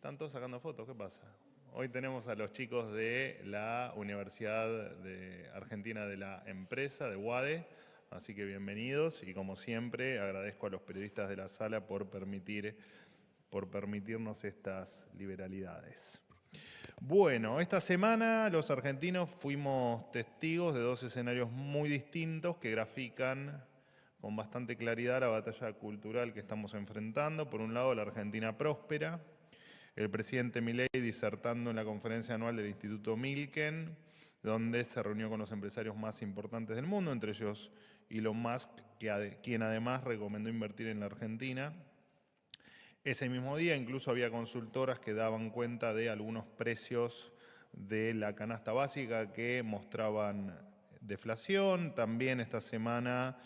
Están todos sacando fotos, ¿qué pasa? Hoy tenemos a los chicos de la Universidad de Argentina de la Empresa, de UADE, así que bienvenidos y como siempre agradezco a los periodistas de la sala por permitirnos estas liberalidades. Bueno, esta semana los argentinos fuimos testigos de dos escenarios muy distintos que grafican con bastante claridad la batalla cultural que estamos enfrentando. Por un lado, la Argentina próspera, el presidente Milei disertando en la conferencia anual del Instituto Milken, donde se reunió con los empresarios más importantes del mundo, entre ellos Elon Musk, quien además recomendó invertir en la Argentina. Ese mismo día incluso había consultoras que daban cuenta de algunos precios de la canasta básica que mostraban deflación. También esta semana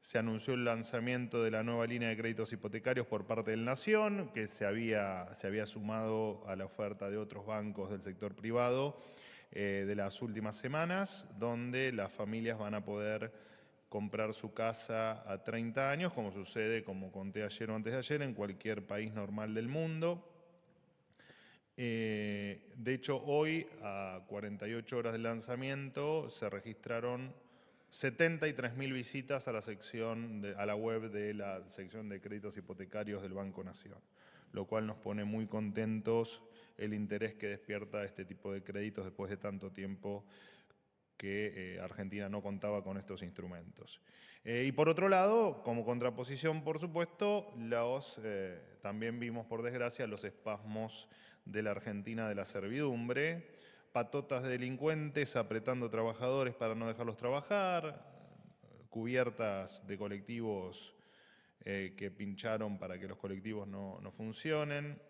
se anunció el lanzamiento de la nueva línea de créditos hipotecarios por parte del Nación, que se había sumado a la oferta de otros bancos del sector privado de las últimas semanas, donde las familias van a poder comprar su casa a 30 años, como sucede, como conté ayer o antes de ayer, en cualquier país normal del mundo. De hecho, hoy, a 48 horas del lanzamiento, se registraron 73.000 visitas a la web de la sección de créditos hipotecarios del Banco Nación, lo cual nos pone muy contentos el interés que despierta este tipo de créditos después de tanto tiempo que Argentina no contaba con estos instrumentos. Y por otro lado, como contraposición, por supuesto, también vimos, por desgracia, los espasmos de la Argentina de la servidumbre, patotas de delincuentes apretando trabajadores para no dejarlos trabajar, cubiertas de colectivos que pincharon para que los colectivos no funcionen.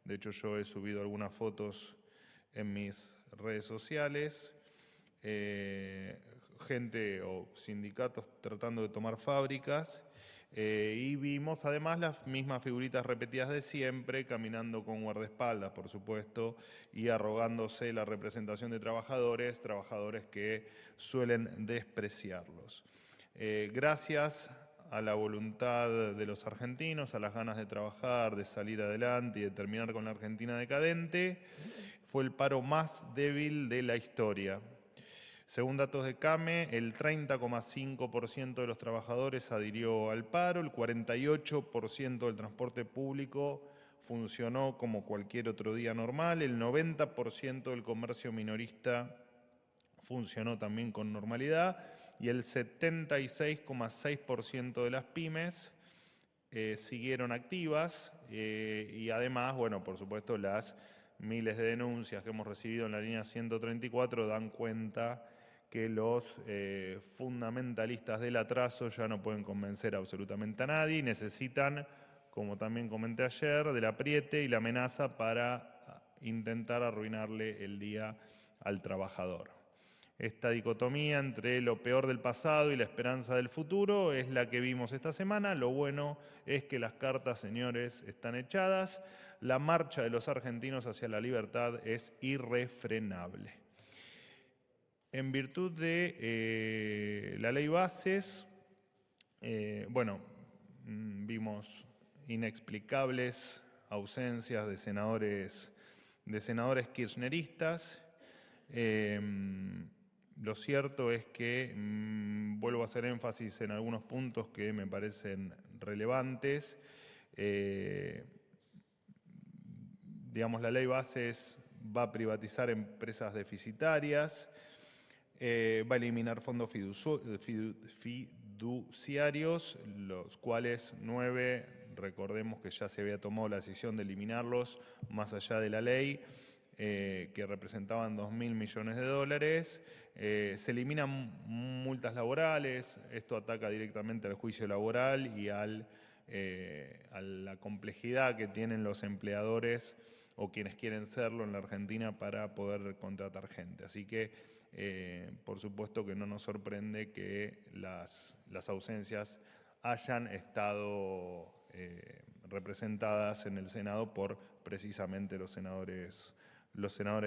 De hecho, yo he subido algunas fotos en mis redes sociales. Gente o sindicatos tratando de tomar fábricas y vimos además las mismas figuritas repetidas de siempre caminando con guardaespaldas, por supuesto, y arrogándose la representación de trabajadores que suelen despreciarlos. Gracias a la voluntad de los argentinos, a las ganas de trabajar, de salir adelante y de terminar con la Argentina decadente, fue el paro más débil de la historia. Según datos de CAME, el 30,5% de los trabajadores adhirió al paro, el 48% del transporte público funcionó como cualquier otro día normal, el 90% del comercio minorista funcionó también con normalidad y el 76,6% de las pymes siguieron activas y además, bueno, por supuesto, las miles de denuncias que hemos recibido en la línea 134 dan cuenta que los fundamentalistas del atraso ya no pueden convencer absolutamente a nadie y necesitan, como también comenté ayer, del apriete y la amenaza para intentar arruinarle el día al trabajador. Esta dicotomía entre lo peor del pasado y la esperanza del futuro es la que vimos esta semana. Lo bueno es que las cartas, señores, están echadas. La marcha de los argentinos hacia la libertad es irrefrenable. En virtud de la ley Bases, vimos inexplicables ausencias de senadores kirchneristas. Lo cierto es que vuelvo a hacer énfasis en algunos puntos que me parecen relevantes. Digamos, la ley Bases va a privatizar empresas deficitarias, va a eliminar fondos fiduciarios, los cuales 9, recordemos que ya se había tomado la decisión de eliminarlos más allá de la ley, que representaban 2.000 millones de dólares. Se eliminan multas laborales, esto ataca directamente al juicio laboral y a la complejidad que tienen los empleadores o quienes quieren serlo en la Argentina para poder contratar gente. Así que, por supuesto que no nos sorprende que las ausencias hayan estado representadas en el Senado por precisamente los senadores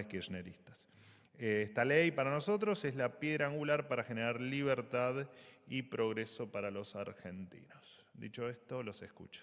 kirchneristas. Esta ley para nosotros es la piedra angular para generar libertad y progreso para los argentinos. Dicho esto, los escucho.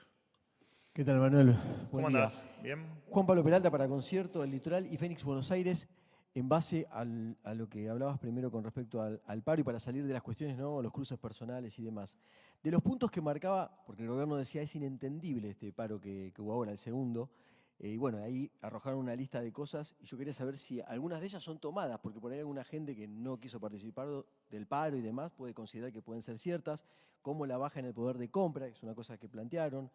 ¿Qué tal, Manuel? ¿Cómo Buen día. andás? ¿Bien? Juan Pablo Peralta para Concierto, El Litoral y Fénix Buenos Aires, en base a lo que hablabas primero con respecto al paro y para salir de las cuestiones, ¿no? Los cruces personales y demás. De los puntos que marcaba, porque el gobierno decía es inentendible este paro que hubo ahora, el segundo, y bueno, ahí arrojaron una lista de cosas y yo quería saber si algunas de ellas son tomadas, porque por ahí alguna gente que no quiso participar del paro y demás puede considerar que pueden ser ciertas, como la baja en el poder de compra, que es una cosa que plantearon,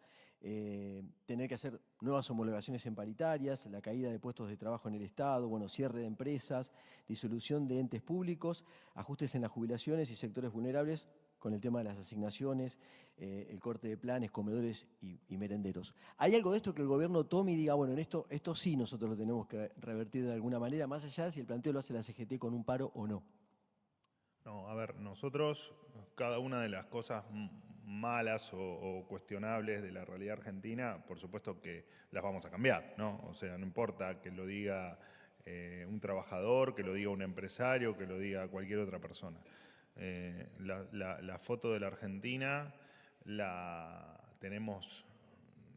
tener que hacer nuevas homologaciones en paritarias, la caída de puestos de trabajo en el Estado, bueno, cierre de empresas, disolución de entes públicos, ajustes en las jubilaciones y sectores vulnerables con el tema de las asignaciones, el corte de planes, comedores y merenderos. ¿Hay algo de esto que el gobierno tome y diga, bueno, en esto sí nosotros lo tenemos que revertir de alguna manera, más allá de si el planteo lo hace la CGT con un paro o no? No, a ver, nosotros, cada una de las cosas malas o cuestionables de la realidad argentina, por supuesto que las vamos a cambiar, ¿no? O sea, no importa que lo diga un trabajador, que lo diga un empresario, que lo diga cualquier otra persona. La foto de la Argentina la tenemos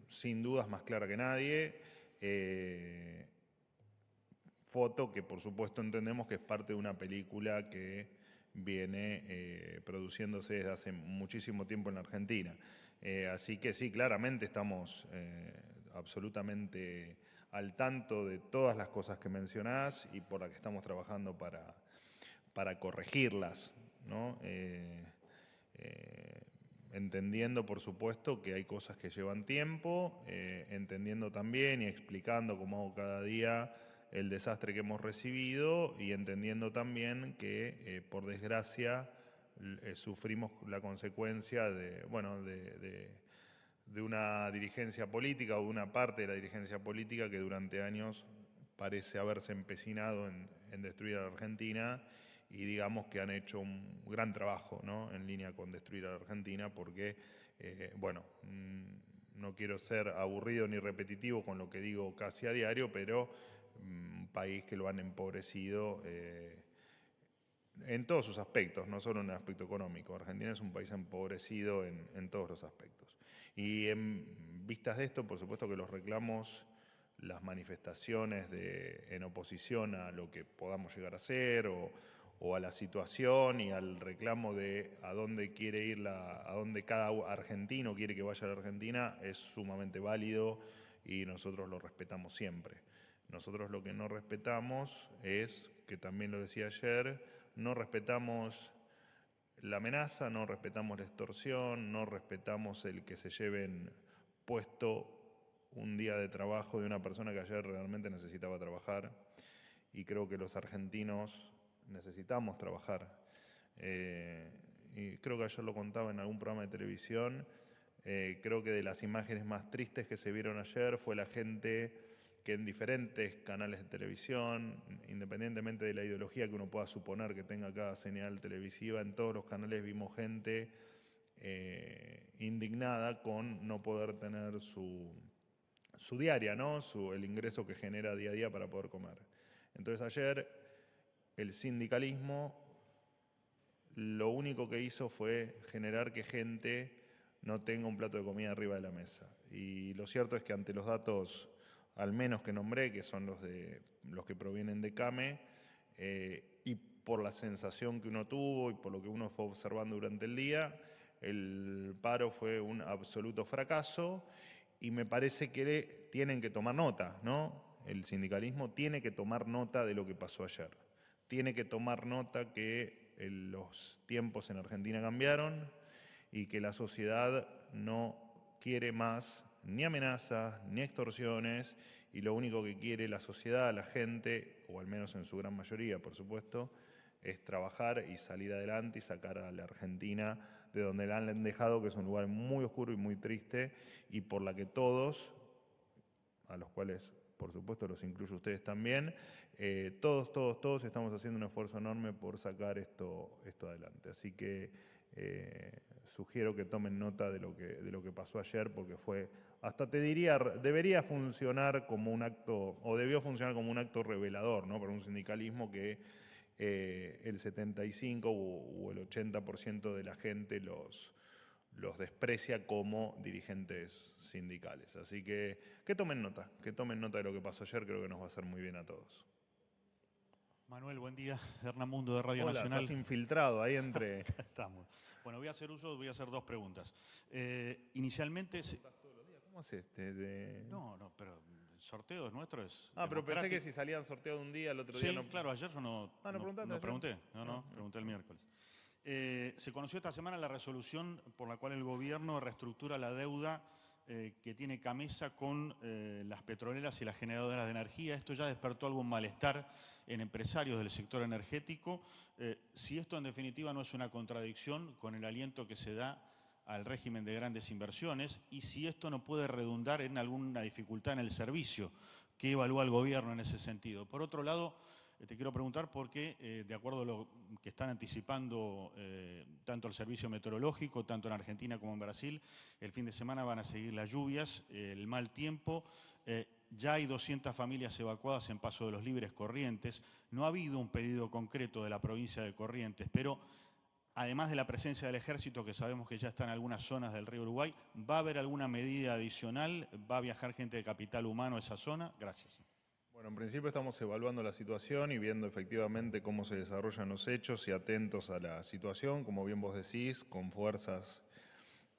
sin dudas más clara que nadie. Foto que por supuesto entendemos que es parte de una película que viene produciéndose desde hace muchísimo tiempo en la Argentina. Así que sí, claramente estamos absolutamente al tanto de todas las cosas que mencionás y por las que estamos trabajando para corregirlas, ¿no? Entendiendo, por supuesto, que hay cosas que llevan tiempo, entendiendo también y explicando, como hago cada día, el desastre que hemos recibido y entendiendo también que, por desgracia, sufrimos la consecuencia de, bueno, de una dirigencia política o de una parte de la dirigencia política que durante años parece haberse empecinado en destruir a la Argentina y digamos que han hecho un gran trabajo, ¿no? En línea con destruir a la Argentina porque, bueno, no quiero ser aburrido ni repetitivo con lo que digo casi a diario, pero un país que lo han empobrecido en todos sus aspectos, no solo en el aspecto económico. Argentina es un país empobrecido en todos los aspectos. Y en vistas de esto, por supuesto que los reclamos, las manifestaciones en oposición a lo que podamos llegar a ser o a la situación y al reclamo de a dónde quiere ir a dónde cada argentino quiere que vaya la Argentina es sumamente válido y nosotros lo respetamos siempre. Nosotros lo que no respetamos es, que también lo decía ayer, no respetamos la amenaza, no respetamos la extorsión, no respetamos el que se lleven puesto un día de trabajo de una persona que ayer realmente necesitaba trabajar y creo que los argentinos necesitamos trabajar. Y creo que ayer lo contaba en algún programa de televisión, creo que de las imágenes más tristes que se vieron ayer fue la gente que en diferentes canales de televisión, independientemente de la ideología que uno pueda suponer que tenga cada señal televisiva, en todos los canales vimos gente indignada con no poder tener su diaria, ¿no? El ingreso que genera día a día para poder comer. Entonces ayer el sindicalismo lo único que hizo fue generar que gente no tenga un plato de comida arriba de la mesa. Y lo cierto es que ante los datos, al menos que nombré, que son los que provienen de CAME, y por la sensación que uno tuvo y por lo que uno fue observando durante el día, el paro fue un absoluto fracaso y me parece que tienen que tomar nota, ¿no? El sindicalismo tiene que tomar nota de lo que pasó ayer. Tiene que tomar nota que los tiempos en Argentina cambiaron y que la sociedad no quiere más ni amenazas ni extorsiones y lo único que quiere la sociedad, la gente, o al menos en su gran mayoría, por supuesto, es trabajar y salir adelante y sacar a la Argentina de donde la han dejado, que es un lugar muy oscuro y muy triste y por la que todos, a los cuales por supuesto los incluyo ustedes también, todos estamos haciendo un esfuerzo enorme por sacar esto adelante. Así que sugiero que tomen nota de lo que pasó ayer, porque fue, hasta te diría, debería funcionar como un acto, o debió funcionar como un acto revelador, ¿no? Para un sindicalismo que el 75 o el 80% de la gente los desprecia como dirigentes sindicales. Así que tomen nota de lo que pasó ayer, creo que nos va a hacer muy bien a todos. Manuel, buen día. Hernán Mundo de Radio Hola, Nacional. estás infiltrado ahí entre... Acá estamos. Bueno, voy a hacer dos preguntas. Inicialmente... ¿Cómo haces No, pero el sorteo nuestro es... pero pensé que si salían sorteados un día, el otro día Sí, no... claro, ayer yo no pregunté. Pregunté el miércoles. Se conoció esta semana la resolución por la cual el gobierno reestructura la deuda que tiene Camesa con las petroleras y las generadoras de energía. Esto ya despertó algún malestar en empresarios del sector energético. Si esto en definitiva no es una contradicción con el aliento que se da al régimen de grandes inversiones y si esto no puede redundar en alguna dificultad en el servicio que evalúa el gobierno en ese sentido. Por otro lado, te quiero preguntar por qué, de acuerdo a lo que están anticipando tanto el servicio meteorológico, tanto en Argentina como en Brasil, el fin de semana van a seguir las lluvias, el mal tiempo. Ya hay 200 familias evacuadas en Paso de los Libres, Corrientes. No ha habido un pedido concreto de la provincia de Corrientes, pero además de la presencia del ejército, que sabemos que ya está en algunas zonas del río Uruguay, ¿va a haber alguna medida adicional? ¿Va a viajar gente de capital humano a esa zona? Gracias. Bueno, en principio estamos evaluando la situación y viendo efectivamente cómo se desarrollan los hechos y atentos a la situación, como bien vos decís, con fuerzas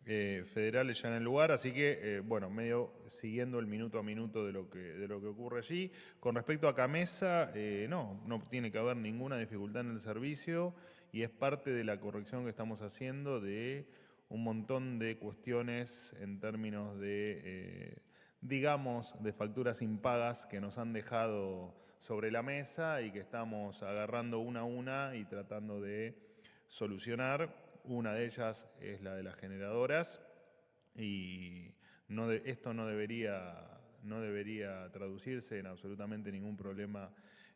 federales ya en el lugar, así que, bueno, medio siguiendo el minuto a minuto de lo que ocurre allí. Con respecto a Camesa, no tiene que haber ninguna dificultad en el servicio y es parte de la corrección que estamos haciendo de un montón de cuestiones en términos de... digamos, de facturas impagas que nos han dejado sobre la mesa y que estamos agarrando una a una y tratando de solucionar. Una de ellas es la de las generadoras y esto no debería traducirse en absolutamente ningún problema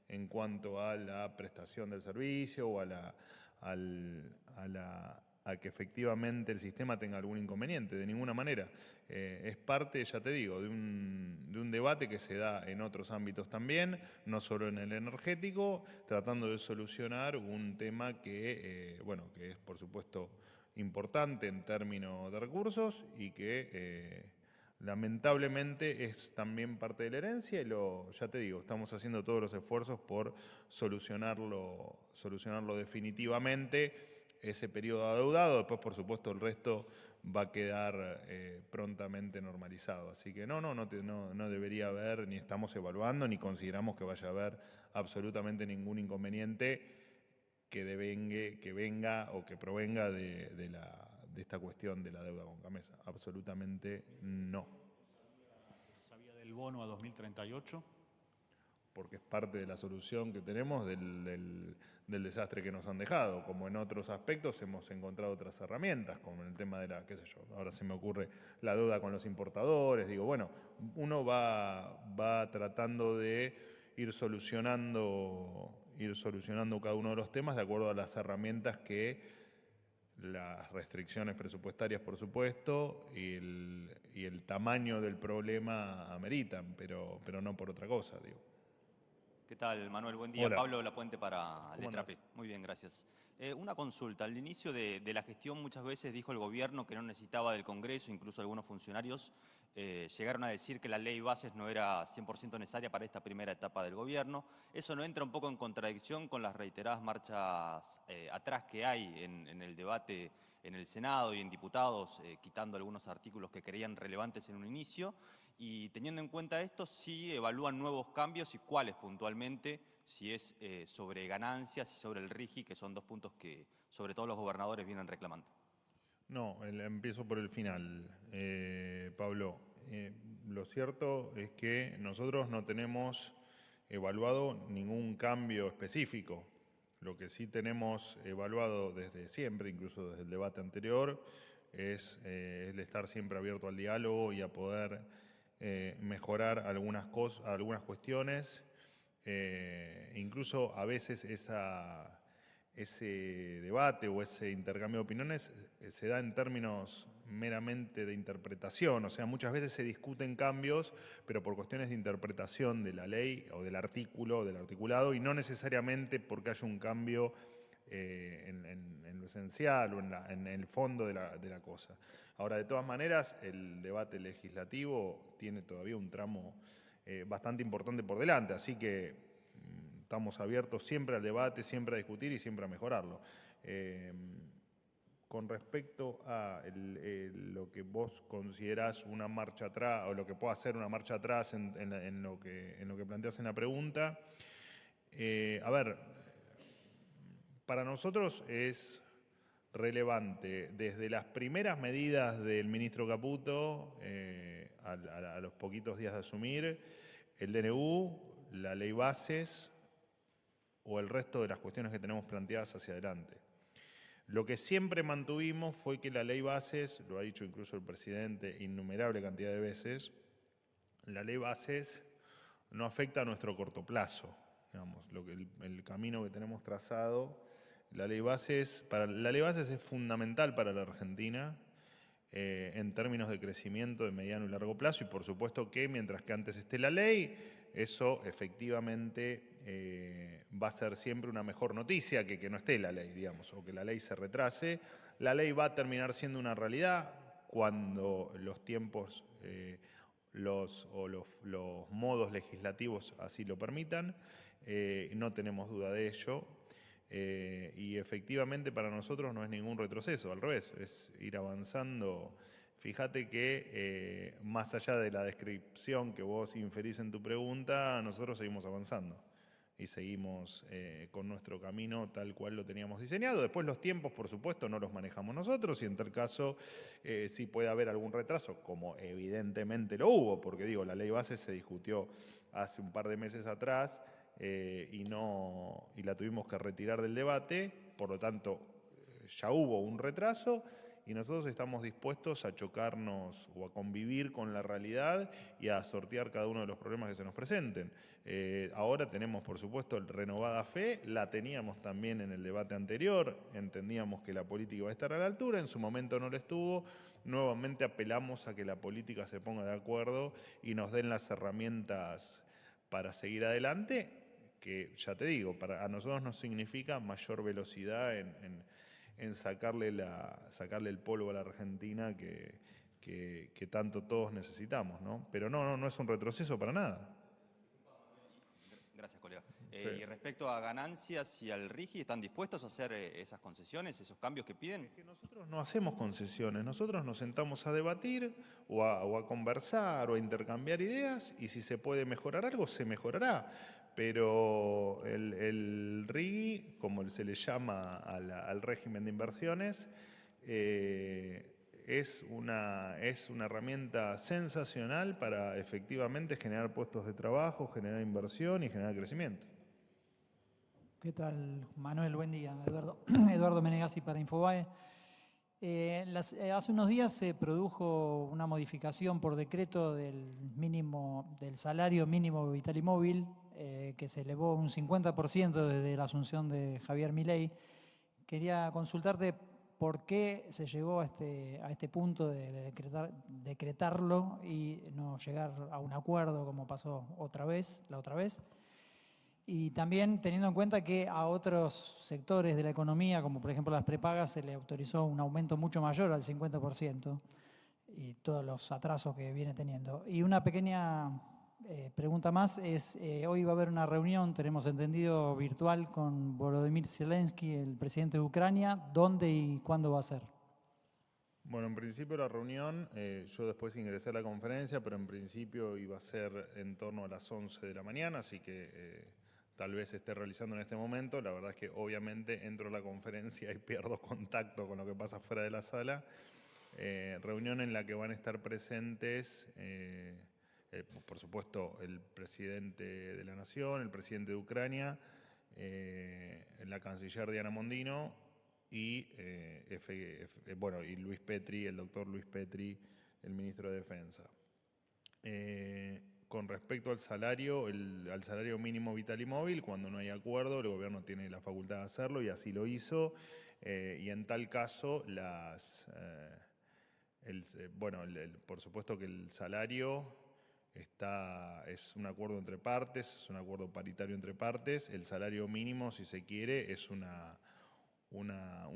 en cuanto a la prestación del servicio o a que efectivamente el sistema tenga algún inconveniente, de ninguna manera. Es parte, ya te digo, de un debate que se da en otros ámbitos también, no solo en el energético, tratando de solucionar un tema que es por supuesto importante en términos de recursos y que lamentablemente es también parte de la herencia y ya te digo, estamos haciendo todos los esfuerzos por solucionarlo definitivamente. Ese periodo adeudado, después por supuesto el resto va a quedar prontamente normalizado. Así que no debería haber, ni estamos evaluando, ni consideramos que vaya a haber absolutamente ningún inconveniente que venga o que provenga de esta cuestión de la deuda con Camesa. Absolutamente no. ¿Sabía del bono a 2038? Porque es parte de la solución que tenemos del desastre que nos han dejado. Como en otros aspectos hemos encontrado otras herramientas, como en el tema de ahora se me ocurre la deuda con los importadores. Digo, bueno, uno va tratando de ir solucionando cada uno de los temas de acuerdo a las herramientas que las restricciones presupuestarias, por supuesto, y el tamaño del problema ameritan, pero no por otra cosa, digo. ¿Qué tal, Manuel? Buen día. Hola. Pablo Lapuente para ¿Cómo Letra P. andás? Muy bien, gracias. Una consulta. Al inicio de la gestión muchas veces dijo el gobierno que no necesitaba del Congreso, incluso algunos funcionarios llegaron a decir que la ley bases no era 100% necesaria para esta primera etapa del gobierno. ¿Eso no entra un poco en contradicción con las reiteradas marchas atrás que hay en el debate en el Senado y en diputados, quitando algunos artículos que creían relevantes en un inicio? Y teniendo en cuenta esto, si evalúan nuevos cambios y cuáles puntualmente, si es sobre ganancias y sobre el RIGI, que son dos puntos que sobre todo los gobernadores vienen reclamando. No, empiezo por el final, Pablo. Lo cierto es que nosotros no tenemos evaluado ningún cambio específico. Lo que sí tenemos evaluado desde siempre, incluso desde el debate anterior, es el estar siempre abierto al diálogo y a poder mejorar algunas cuestiones. Incluso a veces ese debate o ese intercambio de opiniones se da en términos meramente de interpretación, o sea, muchas veces se discuten cambios, pero por cuestiones de interpretación de la ley o del artículo, del articulado, y no necesariamente porque haya un cambio en lo esencial o en el fondo de la cosa. Ahora, de todas maneras, el debate legislativo tiene todavía un tramo bastante importante por delante, así que estamos abiertos siempre al debate, siempre a discutir y siempre a mejorarlo. Con respecto a lo que vos considerás una marcha atrás, o lo que pueda ser una marcha atrás en lo que planteás en la pregunta, a ver, para nosotros es relevante desde las primeras medidas del ministro Caputo a los poquitos días de asumir, el DNU, la ley bases o el resto de las cuestiones que tenemos planteadas hacia adelante. Lo que siempre mantuvimos fue que la ley bases, lo ha dicho incluso el presidente innumerable cantidad de veces, la ley bases no afecta a nuestro corto plazo, digamos, el camino que tenemos trazado. La ley bases es fundamental para la Argentina en términos de crecimiento de mediano y largo plazo, y por supuesto que mientras que antes esté la ley, eso efectivamente va a ser siempre una mejor noticia que no esté la ley, digamos, o que la ley se retrase. La ley va a terminar siendo una realidad cuando los tiempos los modos legislativos así lo permitan. No tenemos duda de ello. Y efectivamente para nosotros no es ningún retroceso, al revés, es ir avanzando. Fíjate que más allá de la descripción que vos inferís en tu pregunta, nosotros seguimos avanzando y seguimos con nuestro camino tal cual lo teníamos diseñado. Después los tiempos, por supuesto, no los manejamos nosotros y en tal caso sí puede haber algún retraso, como evidentemente lo hubo, porque digo, la ley base se discutió hace un par de meses atrás y la tuvimos que retirar del debate, por lo tanto ya hubo un retraso. Y nosotros estamos dispuestos a chocarnos o a convivir con la realidad y a sortear cada uno de los problemas que se nos presenten. Ahora tenemos, por supuesto, renovada fe, la teníamos también en el debate anterior, entendíamos que la política iba a estar a la altura, en su momento no lo estuvo, nuevamente apelamos a que la política se ponga de acuerdo y nos den las herramientas para seguir adelante, que ya te digo, a nosotros nos significa mayor velocidad en sacarle el polvo a la Argentina que tanto todos necesitamos, ¿no? Pero no es un retroceso para nada. Gracias, colega. Sí. Y respecto a ganancias y al RIGI, ¿están dispuestos a hacer esas concesiones, esos cambios que piden? Es que nosotros no hacemos concesiones, nosotros nos sentamos a debatir o a conversar o a intercambiar ideas y si se puede mejorar algo, se mejorará. Pero el RIGI, como se le llama al régimen de inversiones, es una herramienta sensacional para efectivamente generar puestos de trabajo, generar inversión y generar crecimiento. ¿Qué tal, Manuel? Buen día. Eduardo Menegazzi para Infobae. Hace unos días se produjo una modificación por decreto del salario mínimo vital y móvil, que se elevó un 50% desde la asunción de Javier Milei. Quería consultarte por qué se llegó a este punto de decretarlo y no llegar a un acuerdo como pasó la otra vez. Y también teniendo en cuenta que a otros sectores de la economía, como por ejemplo las prepagas, se le autorizó un aumento mucho mayor al 50% y todos los atrasos que viene teniendo. Y una pequeña pregunta más es, hoy va a haber una reunión, tenemos entendido, virtual con Volodymyr Zelensky, el presidente de Ucrania. ¿Dónde y cuándo va a ser? Bueno, en principio la reunión, yo después ingresé a la conferencia, pero en principio iba a ser en torno a las 11 de la mañana, así que tal vez se esté realizando en este momento. La verdad es que obviamente entro a la conferencia y pierdo contacto con lo que pasa fuera de la sala. Reunión en la que van a estar presentes, por supuesto, el presidente de la Nación, el presidente de Ucrania, la canciller Diana Mondino y Luis Petri, el doctor Luis Petri, el ministro de Defensa. Con respecto al salario mínimo vital y móvil, cuando no hay acuerdo, el gobierno tiene la facultad de hacerlo y así lo hizo. Y en tal caso, por supuesto que el salario es un acuerdo entre partes, es un acuerdo paritario entre partes. El salario mínimo, si se quiere, es una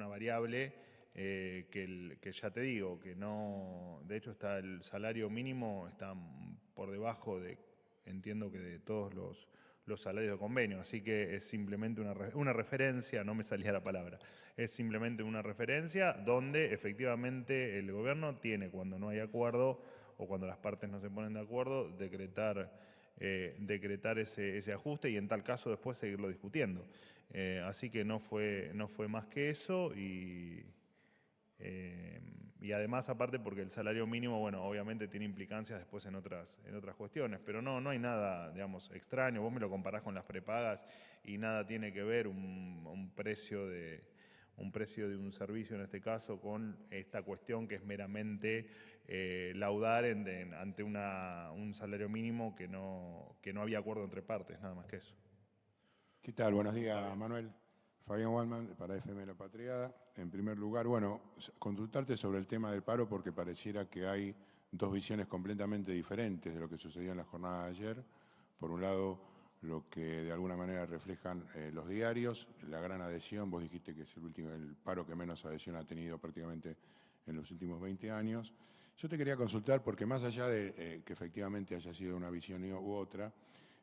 variable que ya te digo, que no, de hecho el salario mínimo está por debajo entiendo que de todos los salarios de convenio, así que es simplemente una referencia, no me salía la palabra, es simplemente una referencia donde efectivamente el gobierno tiene, cuando no hay acuerdo o cuando las partes no se ponen de acuerdo, decretar ese ajuste y en tal caso después seguirlo discutiendo. Así que no fue más que eso y además aparte porque el salario mínimo, bueno, obviamente tiene implicancias después en otras cuestiones, pero no hay nada, digamos, extraño. Vos me lo comparás con las prepagas y nada tiene que ver un precio de un servicio en este caso con esta cuestión que es meramente laudar ante un salario mínimo que no había acuerdo entre partes, nada más que eso. ¿Qué tal? Buenos días, Manuel. Fabián Waldman, para FM La Patriada. En primer lugar, bueno, consultarte sobre el tema del paro porque pareciera que hay dos visiones completamente diferentes de lo que sucedió en la jornada de ayer. Por un lado, lo que de alguna manera reflejan los diarios, la gran adhesión, vos dijiste que es el paro que menos adhesión ha tenido prácticamente en los últimos 20 años. Yo te quería consultar porque más allá de que efectivamente haya sido una visión u otra,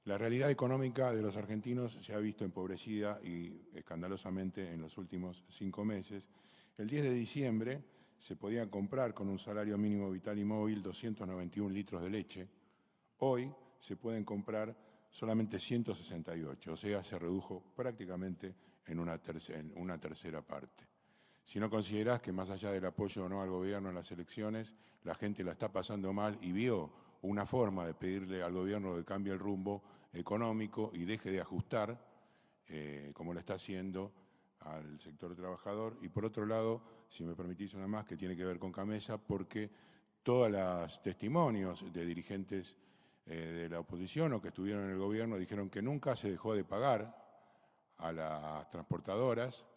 la realidad económica de los argentinos se ha visto empobrecida y escandalosamente en los últimos 5 meses. El 10 de diciembre se podía comprar con un salario mínimo vital y móvil 291 litros de leche. Hoy se pueden comprar solamente 168, o sea, se redujo prácticamente en una tercera parte. Si no considerás que más allá del apoyo o no al gobierno en las elecciones, la gente la está pasando mal y vio una forma de pedirle al gobierno que cambie el rumbo económico y deje de ajustar, como lo está haciendo al sector trabajador. Y por otro lado, si me permitís una más, que tiene que ver con Camesa, porque todos los testimonios de dirigentes de la oposición o que estuvieron en el gobierno dijeron que nunca se dejó de pagar a las transportadoras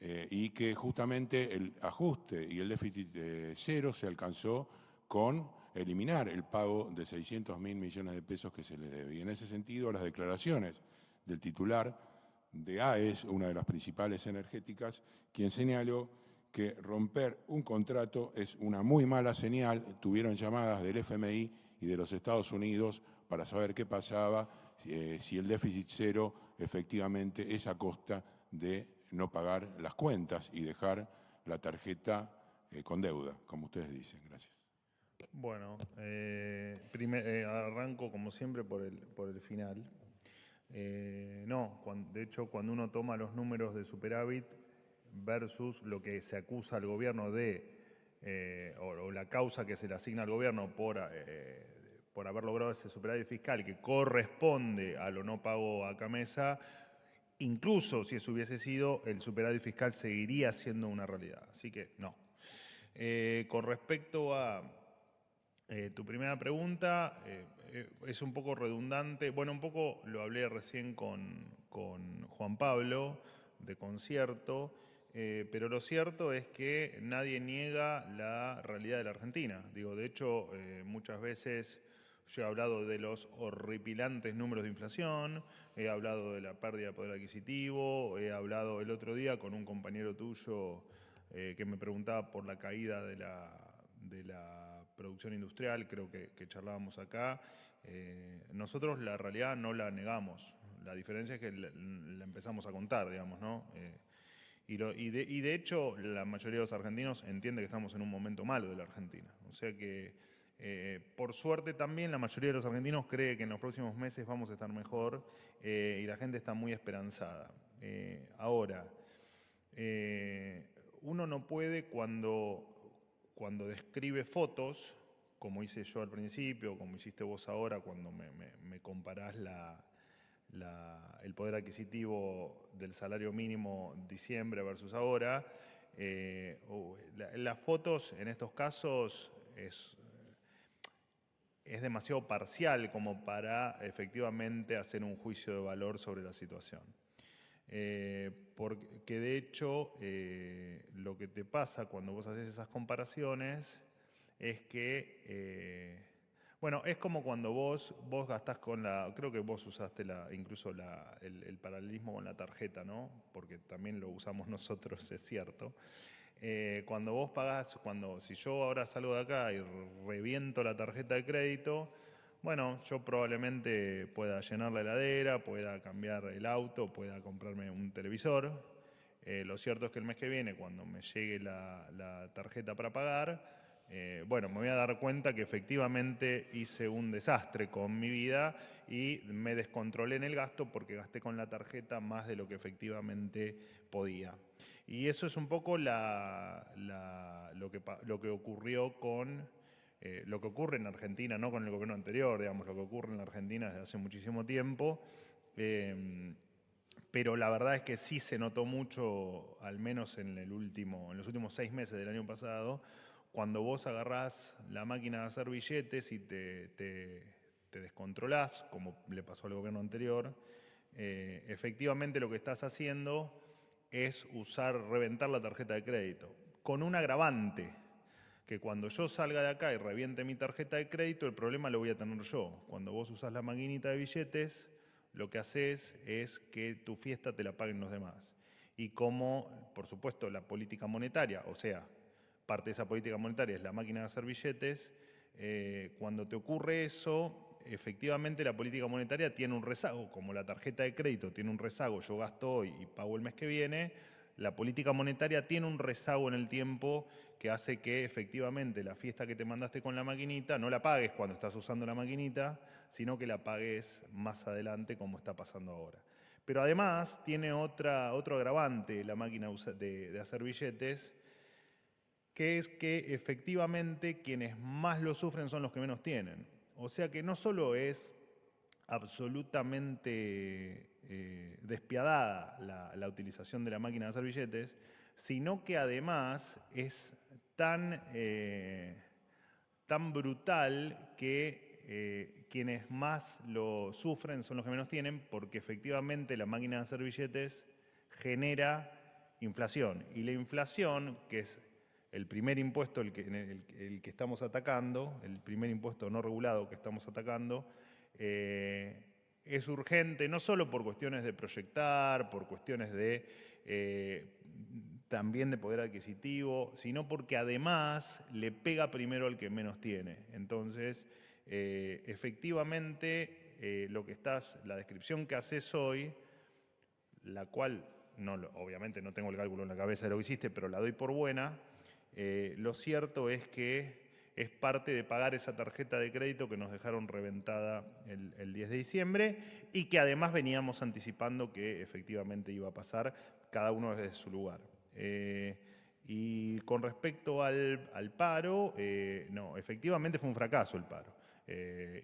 y que justamente el ajuste y el déficit cero se alcanzó con eliminar el pago de 600.000 millones de pesos que se les debe. Y en ese sentido, las declaraciones del titular de AES, una de las principales energéticas, quien señaló que romper un contrato es una muy mala señal. Tuvieron llamadas del FMI y de los Estados Unidos para saber qué pasaba, si el déficit cero efectivamente es a costa de no pagar las cuentas y dejar la tarjeta con deuda, como ustedes dicen. Gracias. Bueno, arranco como siempre por el final. De hecho, cuando uno toma los números de superávit versus lo que se acusa al gobierno o la causa que se le asigna al gobierno por haber logrado ese superávit fiscal que corresponde a lo no pago a Camesa, incluso si eso hubiese sido, el superávit fiscal seguiría siendo una realidad. Así que no. Con respecto a tu primera pregunta, es un poco redundante. Bueno, un poco lo hablé recién con Juan Pablo de Concierto, pero lo cierto es que nadie niega la realidad de la Argentina. Digo, de hecho, muchas veces yo he hablado de los horripilantes números de inflación, he hablado de la pérdida de poder adquisitivo, he hablado el otro día con un compañero tuyo que me preguntaba por la caída de la producción industrial, creo que charlábamos acá. Nosotros la realidad no la negamos, la diferencia es que la empezamos a contar, digamos, ¿no? Y de hecho la mayoría de los argentinos entiende que estamos en un momento malo de la Argentina. O sea que por suerte también la mayoría de los argentinos cree que en los próximos meses vamos a estar mejor y la gente está muy esperanzada. Ahora, uno no puede cuando describe fotos, como hice yo al principio, como hiciste vos ahora cuando me comparás el poder adquisitivo del salario mínimo diciembre versus ahora, las fotos en estos casos es demasiado parcial como para efectivamente hacer un juicio de valor sobre la situación. Porque de hecho lo que te pasa cuando vos haces esas comparaciones es que Bueno, es como cuando vos gastás con creo que vos usaste incluso el paralelismo con la tarjeta, ¿no? Porque también lo usamos nosotros, es cierto. Cuando vos pagás, si yo ahora salgo de acá y reviento la tarjeta de crédito, bueno, yo probablemente pueda llenar la heladera, pueda cambiar el auto, pueda comprarme un televisor. Lo cierto es que el mes que viene, cuando me llegue la tarjeta para pagar, bueno, me voy a dar cuenta que efectivamente hice un desastre con mi vida y me descontrolé en el gasto porque gasté con la tarjeta más de lo que efectivamente podía. Y eso es un poco lo que ocurrió lo que ocurre en Argentina, no con el gobierno anterior, digamos, lo que ocurre en la Argentina desde hace muchísimo tiempo. Pero la verdad es que sí se notó mucho, al menos en los últimos 6 meses del año pasado, cuando vos agarrás la máquina de hacer billetes y te descontrolás, como le pasó al gobierno anterior, efectivamente lo que estás haciendo es reventar la tarjeta de crédito, con un agravante, que cuando yo salga de acá y reviente mi tarjeta de crédito, el problema lo voy a tener yo. Cuando vos usás la maquinita de billetes, lo que haces es que tu fiesta te la paguen los demás. Y como, por supuesto, la política monetaria, o sea, parte de esa política monetaria es la máquina de hacer billetes, cuando te ocurre eso, efectivamente la política monetaria tiene un rezago, como la tarjeta de crédito tiene un rezago, yo gasto hoy y pago el mes que viene, la política monetaria tiene un rezago en el tiempo que hace que efectivamente la fiesta que te mandaste con la maquinita no la pagues cuando estás usando la maquinita, sino que la pagues más adelante como está pasando ahora. Pero además tiene otro agravante la máquina de hacer billetes, que es que efectivamente quienes más lo sufren son los que menos tienen. O sea que no solo es absolutamente despiadada la utilización de la máquina de hacer billetes, sino que además es tan brutal que quienes más lo sufren son los que menos tienen, porque efectivamente la máquina de hacer billetes genera inflación. Y la inflación, que es el primer impuesto el que estamos atacando, el primer impuesto no regulado que estamos atacando, es urgente no solo por cuestiones de proyectar, por cuestiones también de poder adquisitivo, sino porque además le pega primero al que menos tiene. Entonces, efectivamente, la descripción que haces hoy, la cual obviamente no tengo el cálculo en la cabeza de lo que hiciste, pero la doy por buena. Lo cierto es que es parte de pagar esa tarjeta de crédito que nos dejaron reventada el 10 de diciembre y que además veníamos anticipando que efectivamente iba a pasar, cada uno desde su lugar. Y con respecto al paro, no, efectivamente fue un fracaso el paro.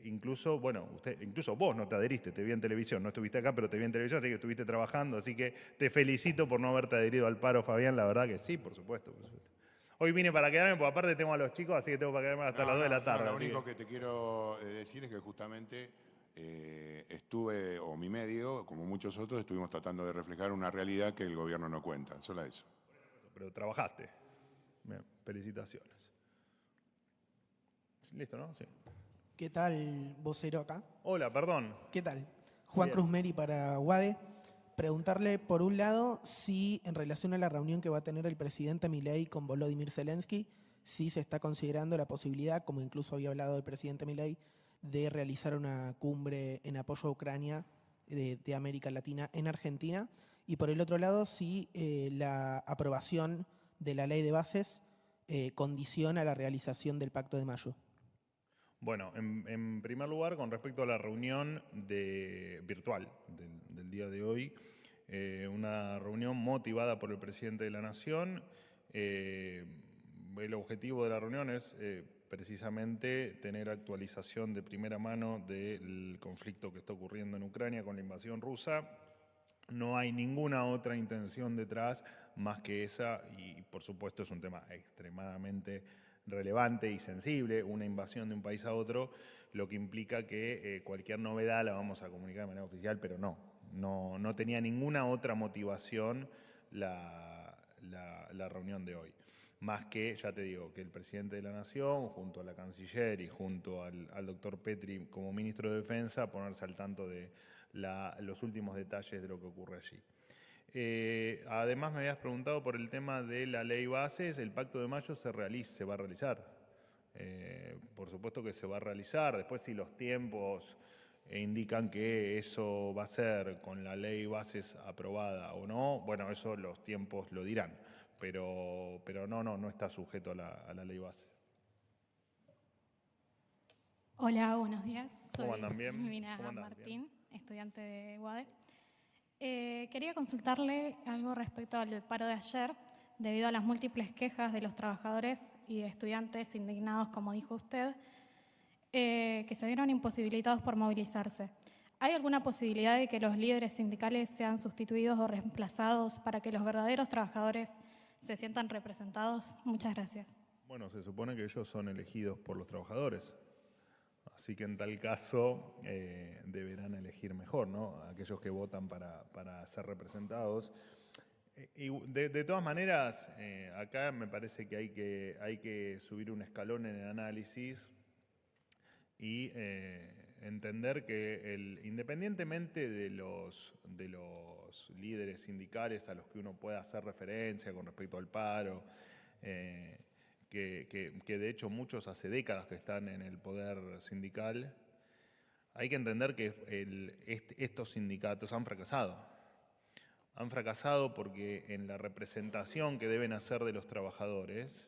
Incluso vos no te adheriste, te vi en televisión, no estuviste acá, pero te vi en televisión, así que estuviste trabajando, así que te felicito por no haberte adherido al paro, Fabián, la verdad que sí, por supuesto. Hoy vine para quedarme, porque aparte tengo a los chicos, así que tengo para quedarme hasta las 2 de la tarde. Lo único que te quiero decir es que justamente estuve, o mi medio, como muchos otros, estuvimos tratando de reflejar una realidad que el gobierno no cuenta, solo eso. Pero trabajaste. Bien, felicitaciones. ¿Listo, no? Sí. ¿Qué tal, vocero acá? Hola, perdón. ¿Qué tal? Juan Bien. Cruz Meri para UADE. Preguntarle, por un lado, si en relación a la reunión que va a tener el presidente Milei con Volodymyr Zelensky, si se está considerando la posibilidad, como incluso había hablado el presidente Milei, de realizar una cumbre en apoyo a Ucrania de América Latina en Argentina. Y por el otro lado, si la aprobación de la ley de bases condiciona la realización del Pacto de Mayo. Bueno, en primer lugar, con respecto a la reunión virtual del día de hoy, una reunión motivada por el presidente de la Nación. El objetivo de la reunión es precisamente tener actualización de primera mano del conflicto que está ocurriendo en Ucrania con la invasión rusa. No hay ninguna otra intención detrás más que esa, y por supuesto es un tema extremadamente relevante y sensible, una invasión de un país a otro, lo que implica que cualquier novedad la vamos a comunicar de manera oficial, pero no tenía ninguna otra motivación la reunión de hoy. más que, ya te digo, que el presidente de la Nación, junto a la canciller y junto al doctor Petri como ministro de Defensa, ponerse al tanto de los últimos detalles de lo que ocurre allí. Además me habías preguntado por el tema de la ley bases. El Pacto de Mayo se va a realizar. Por supuesto que se va a realizar. Después, si los tiempos indican que eso va a ser con la ley bases aprobada o no, bueno, eso los tiempos lo dirán. Pero no está sujeto a la ley bases. Hola, buenos días. ¿Cómo Soy andan? ¿Bien? Silvina ¿Cómo andan? Martín, estudiante de UADE. Quería consultarle algo respecto al paro de ayer, debido a las múltiples quejas de los trabajadores y estudiantes indignados, como dijo usted, que se vieron imposibilitados por movilizarse. ¿Hay alguna posibilidad de que los líderes sindicales sean sustituidos o reemplazados para que los verdaderos trabajadores se sientan representados? Muchas gracias. Bueno, se supone que ellos son elegidos por los trabajadores. Así que en tal caso deberán elegir mejor, ¿no? Aquellos que votan para ser representados. Y de todas maneras, acá me parece que hay que subir un escalón en el análisis y entender que independientemente de los líderes sindicales a los que uno pueda hacer referencia con respecto al paro, que de hecho muchos hace décadas que están en el poder sindical, hay que entender que estos sindicatos han fracasado. Han fracasado porque en la representación que deben hacer de los trabajadores,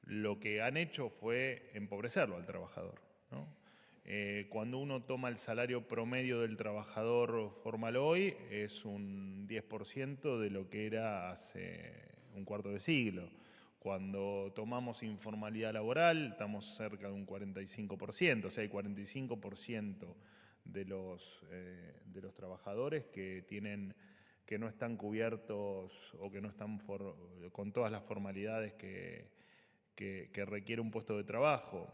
lo que han hecho fue empobrecerlo al trabajador, ¿no? Cuando uno toma el salario promedio del trabajador formal hoy, es un 10% de lo que era hace un cuarto de siglo. Cuando tomamos informalidad laboral, estamos cerca de un 45%, o sea, hay 45% de los trabajadores que no están cubiertos o que no están con todas las formalidades que requiere un puesto de trabajo.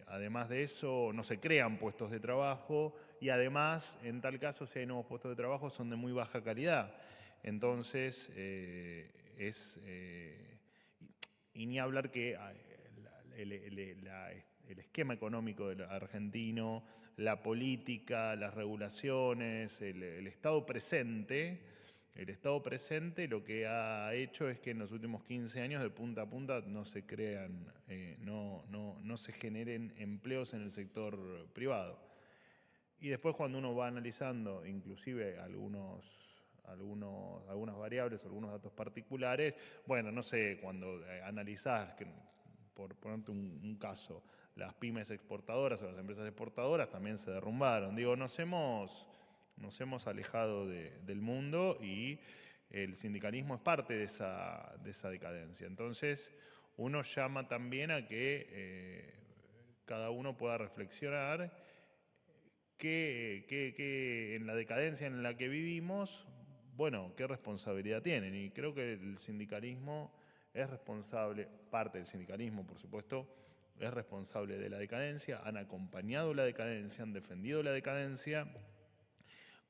Además de eso, no se crean puestos de trabajo y además, en tal caso, si hay nuevos puestos de trabajo, son de muy baja calidad. Entonces, y ni hablar que el esquema económico argentino, la política, las regulaciones, el Estado presente lo que ha hecho es que en los últimos 15 años de punta a punta no se crean, no se generen empleos en el sector privado. Y después cuando uno va analizando inclusive algunas variables o algunos datos particulares, bueno, no sé, cuando analizás, por ponerte un caso, las pymes exportadoras o las empresas exportadoras también se derrumbaron. Digo, nos hemos alejado del mundo y el sindicalismo es parte de esa decadencia. Entonces, uno llama también a que cada uno pueda reflexionar que en la decadencia en la que vivimos, bueno, qué responsabilidad tienen. Y creo que el sindicalismo es responsable, parte del sindicalismo, por supuesto, es responsable de la decadencia, han acompañado la decadencia, han defendido la decadencia,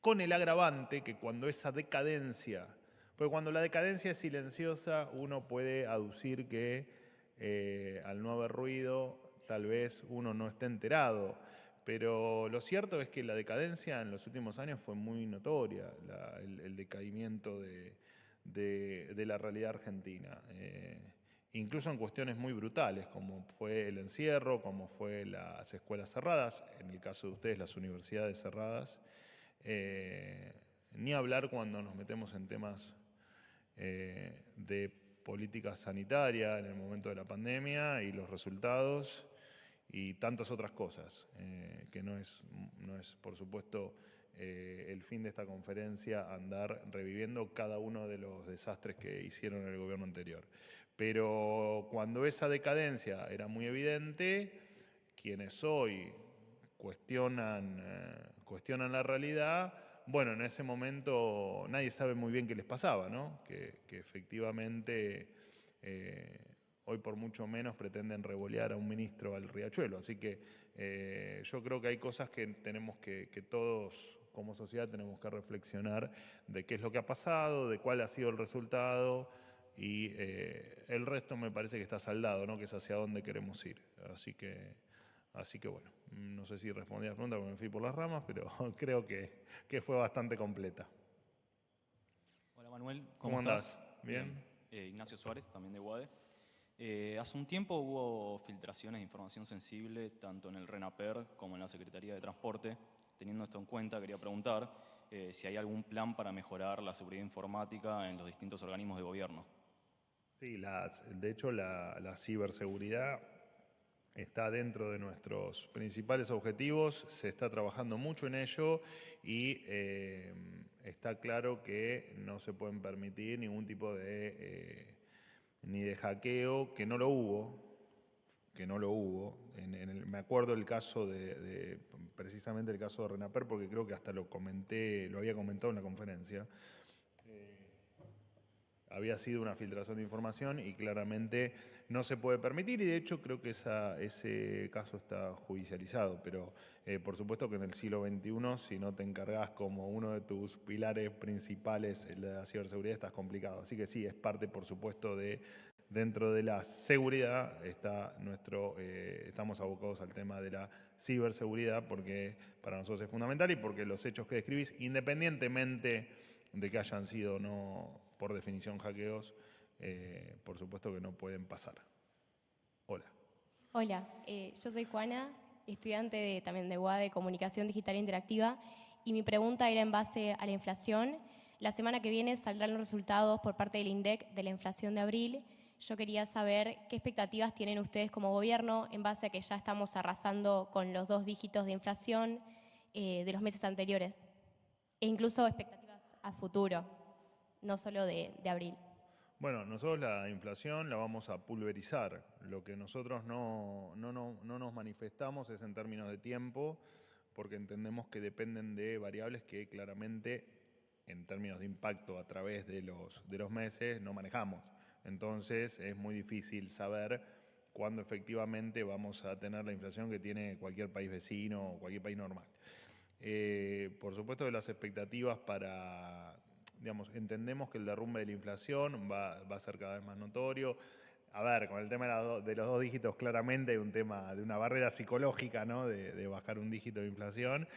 con el agravante que cuando esa decadencia, porque cuando la decadencia es silenciosa, uno puede aducir que al no haber ruido, tal vez uno no esté enterado. Pero lo cierto es que la decadencia en los últimos años fue muy notoria, el decaimiento de la realidad argentina. Incluso en cuestiones muy brutales, como fue el encierro, como fue las escuelas cerradas, en el caso de ustedes las universidades cerradas. Ni hablar cuando nos metemos en temas de política sanitaria en el momento de la pandemia y los resultados y tantas otras cosas, que no es por supuesto el fin de esta conferencia andar reviviendo cada uno de los desastres que hicieron en el gobierno anterior. Pero cuando esa decadencia era muy evidente, quienes hoy cuestionan la realidad, bueno, en ese momento nadie sabe muy bien qué les pasaba, ¿no? Que efectivamente hoy por mucho menos pretenden revolear a un ministro al riachuelo. Así que yo creo que hay cosas que tenemos que todos como sociedad tenemos que reflexionar de qué es lo que ha pasado, de cuál ha sido el resultado y el resto me parece que está saldado, ¿no? Que es hacia dónde queremos ir. Así que bueno, no sé si respondí a la pregunta porque me fui por las ramas, pero creo que fue bastante completa. Hola Manuel, ¿Cómo andás? ¿Bien? Ignacio Suárez, también de UADE. Hace un tiempo hubo filtraciones de información sensible tanto en el RENAPER como en la Secretaría de Transporte. Teniendo esto en cuenta, quería preguntar si hay algún plan para mejorar la seguridad informática en los distintos organismos de gobierno. Sí, de hecho la ciberseguridad está dentro de nuestros principales objetivos, se está trabajando mucho en ello y está claro que no se pueden permitir ningún tipo ni de hackeo, que no lo hubo. Me acuerdo el caso precisamente el caso de RENAPER, porque creo que hasta lo había comentado en la conferencia. Había sido una filtración de información y claramente no se puede permitir, y de hecho creo que ese caso está judicializado, pero por supuesto que en el siglo XXI, si no te encargas como uno de tus pilares principales de la ciberseguridad, estás complicado. Así que sí, es parte, por supuesto, dentro de la seguridad estamos abocados al tema de la ciberseguridad, porque para nosotros es fundamental y porque los hechos que describís, independientemente de que hayan sido no por definición hackeos, por supuesto que no pueden pasar. Hola. Hola, yo soy Juana, estudiante también de UADE, Comunicación Digital Interactiva, y mi pregunta era en base a la inflación. La semana que viene saldrán los resultados por parte del INDEC de la inflación de abril. Yo quería saber qué expectativas tienen ustedes como gobierno en base a que ya estamos arrasando con los 2 dígitos de inflación de los meses anteriores, e incluso expectativas a futuro, no solo de abril. Bueno, nosotros la inflación la vamos a pulverizar. Lo que nosotros no nos manifestamos es en términos de tiempo, porque entendemos que dependen de variables que claramente, en términos de impacto a través de los meses, no manejamos. Entonces es muy difícil saber cuándo efectivamente vamos a tener la inflación que tiene cualquier país vecino o cualquier país normal. Por supuesto que las expectativas entendemos que el derrumbe de la inflación va a ser cada vez más notorio. A ver, con el tema de los 2 dígitos, claramente hay un tema de una barrera psicológica, ¿no? de bajar un dígito de inflación.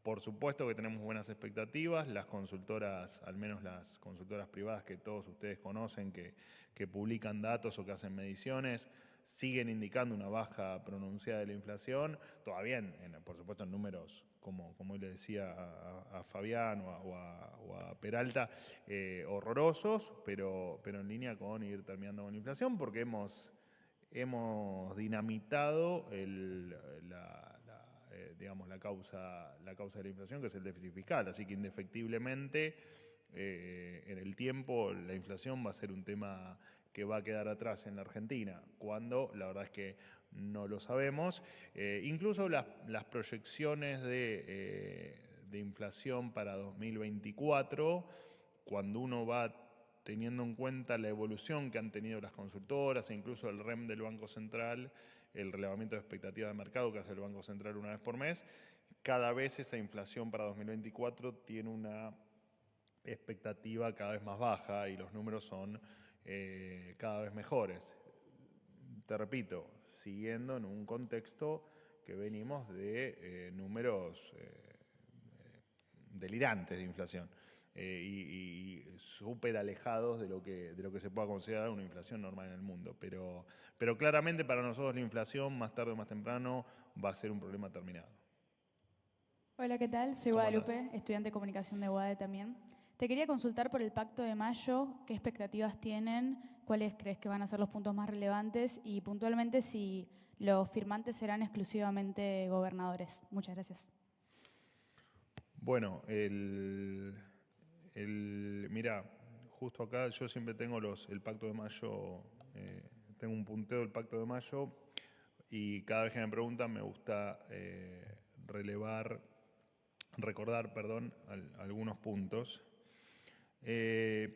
Por supuesto que tenemos buenas expectativas. Las consultoras, al menos las consultoras privadas que todos ustedes conocen, que publican datos o que hacen mediciones, siguen indicando una baja pronunciada de la inflación, todavía por supuesto en números, como le decía a Fabián o a Peralta, horrorosos, pero en línea con ir terminando con la inflación, porque hemos dinamitado la causa de la inflación, que es el déficit fiscal. Así que indefectiblemente en el tiempo la inflación va a ser un tema que va a quedar atrás en la Argentina, cuando la verdad es que no lo sabemos. Incluso las proyecciones de inflación para 2024, cuando uno va teniendo en cuenta la evolución que han tenido las consultoras e incluso el REM del Banco Central, el relevamiento de expectativa de mercado que hace el Banco Central una vez por mes, cada vez esa inflación para 2024 tiene una expectativa cada vez más baja y los números son cada vez mejores. Te repito, siguiendo en un contexto que venimos de números delirantes de inflación y súper alejados de lo que se pueda considerar una inflación normal en el mundo. Pero claramente para nosotros la inflación, más tarde o más temprano, va a ser un problema terminado. Hola, ¿qué tal? Soy Guadalupe, estudiante de comunicación de UADE también. Te quería consultar por el Pacto de Mayo, qué expectativas tienen, cuáles crees que van a ser los puntos más relevantes y puntualmente si los firmantes serán exclusivamente gobernadores. Muchas gracias. Bueno, mira, justo acá yo siempre tengo el Pacto de Mayo, tengo un punteo del Pacto de Mayo y cada vez que me preguntan me gusta recordar algunos puntos.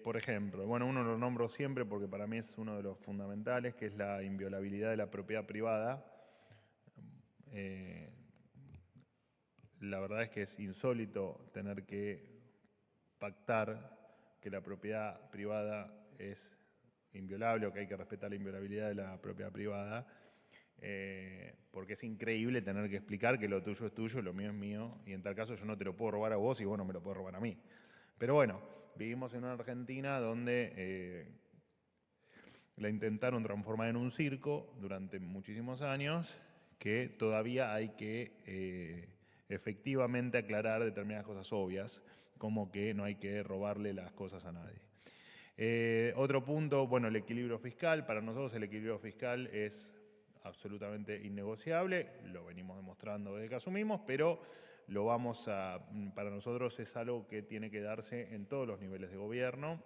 Por ejemplo, uno lo nombro siempre porque para mí es uno de los fundamentales, que es la inviolabilidad de la propiedad privada. La verdad es que es insólito tener que pactar que la propiedad privada es inviolable o que hay que respetar la inviolabilidad de la propiedad privada, porque es increíble tener que explicar que lo tuyo es tuyo, lo mío es mío, y en tal caso yo no te lo puedo robar a vos y vos no me lo podés robar a mí. Pero bueno, vivimos en una Argentina donde la intentaron transformar en un circo durante muchísimos años, que todavía hay que efectivamente aclarar determinadas cosas obvias, como que no hay que robarle las cosas a nadie. Otro punto, bueno, el equilibrio fiscal. Para nosotros el equilibrio fiscal es absolutamente innegociable, lo venimos demostrando desde que asumimos, pero para nosotros es algo que tiene que darse en todos los niveles de gobierno.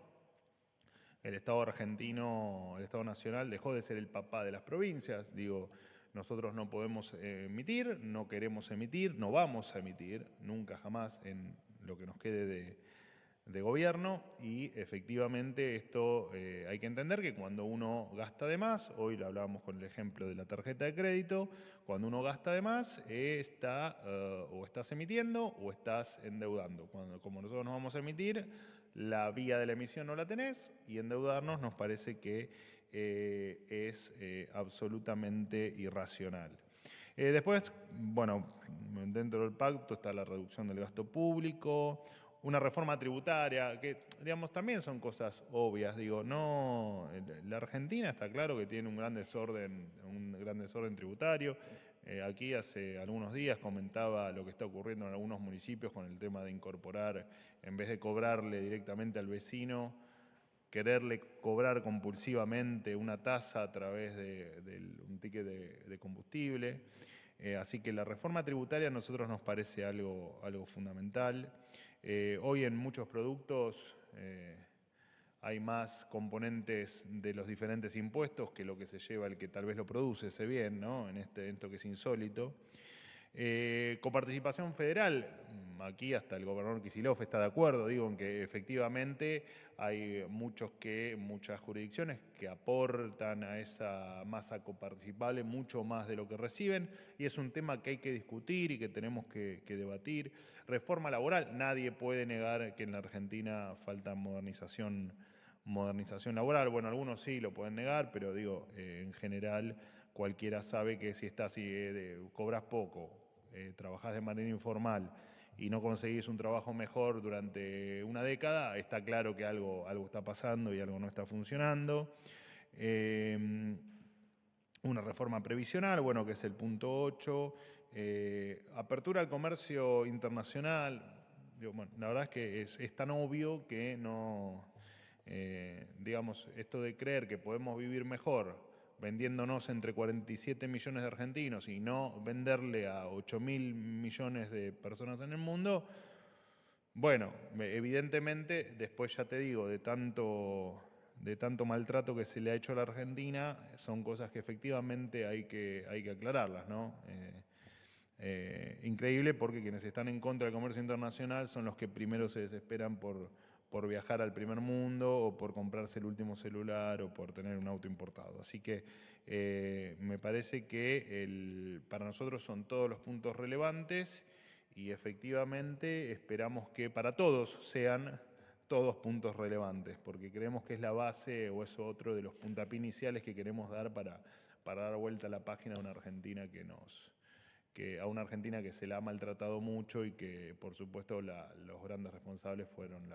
El Estado argentino, el Estado nacional dejó de ser el papá de las provincias. Digo, nosotros no podemos emitir, no queremos emitir, no vamos a emitir, nunca jamás en lo que nos quede de gobierno, y efectivamente esto hay que entender que cuando uno gasta de más, hoy lo hablábamos con el ejemplo de la tarjeta de crédito, cuando uno gasta de más o estás emitiendo o estás endeudando. Como nosotros nos vamos a emitir, la vía de la emisión no la tenés, y endeudarnos nos parece que es absolutamente irracional. Después, bueno, dentro del pacto está la reducción del gasto público, una reforma tributaria, que digamos también son cosas obvias. Digo, no, la Argentina está claro que tiene un gran desorden tributario. Aquí hace algunos días comentaba lo que está ocurriendo en algunos municipios con el tema de incorporar, en vez de cobrarle directamente al vecino, quererle cobrar compulsivamente una tasa a través de un ticket de combustible. Así que la reforma tributaria a nosotros nos parece algo fundamental. Hoy en muchos productos hay más componentes de los diferentes impuestos que lo que se lleva el que tal vez lo produce ese bien, ¿no? En esto que es insólito. Coparticipación federal, aquí hasta el gobernador Kicillof está de acuerdo, digo, en que efectivamente hay muchas jurisdicciones que aportan a esa masa coparticipable mucho más de lo que reciben, y es un tema que hay que discutir y que tenemos que debatir. Reforma laboral, nadie puede negar que en la Argentina falta modernización laboral. Bueno, algunos sí lo pueden negar, pero digo, en general cualquiera sabe que si cobras poco, trabajás de manera informal y no conseguís un trabajo mejor durante una década, está claro que algo está pasando y algo no está funcionando. Una reforma previsional, bueno, que es el punto 8. Apertura al comercio internacional. Digo, bueno, la verdad es que es tan obvio que no, digamos, esto de creer que podemos vivir mejor vendiéndonos entre 47 millones de argentinos y no venderle a 8.000 millones de personas en el mundo, bueno, evidentemente, después ya te digo, de tanto maltrato que se le ha hecho a la Argentina, son cosas que efectivamente hay que aclararlas, ¿no? Increíble, porque quienes están en contra del comercio internacional son los que primero se desesperan por viajar al primer mundo, o por comprarse el último celular, o por tener un auto importado. Así que me parece que para nosotros son todos los puntos relevantes, y efectivamente esperamos que para todos sean todos puntos relevantes, porque creemos que es la base, o es otro de los puntapiés iniciales que queremos dar para dar vuelta a la página a una Argentina que se la ha maltratado mucho, y que por supuesto los grandes responsables fueron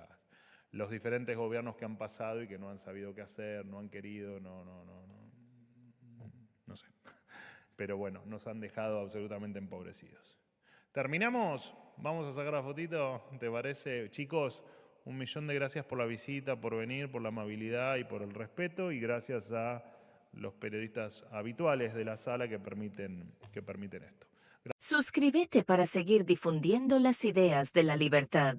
los diferentes gobiernos que han pasado y que no han sabido qué hacer, no han querido, no sé. Pero bueno, nos han dejado absolutamente empobrecidos. ¿Terminamos? ¿Vamos a sacar la fotito? ¿Te parece? Chicos, 1.000.000 de gracias por la visita, por venir, por la amabilidad y por el respeto, y gracias a los periodistas habituales de la sala que permiten esto. Suscríbete para seguir difundiendo las ideas de la libertad.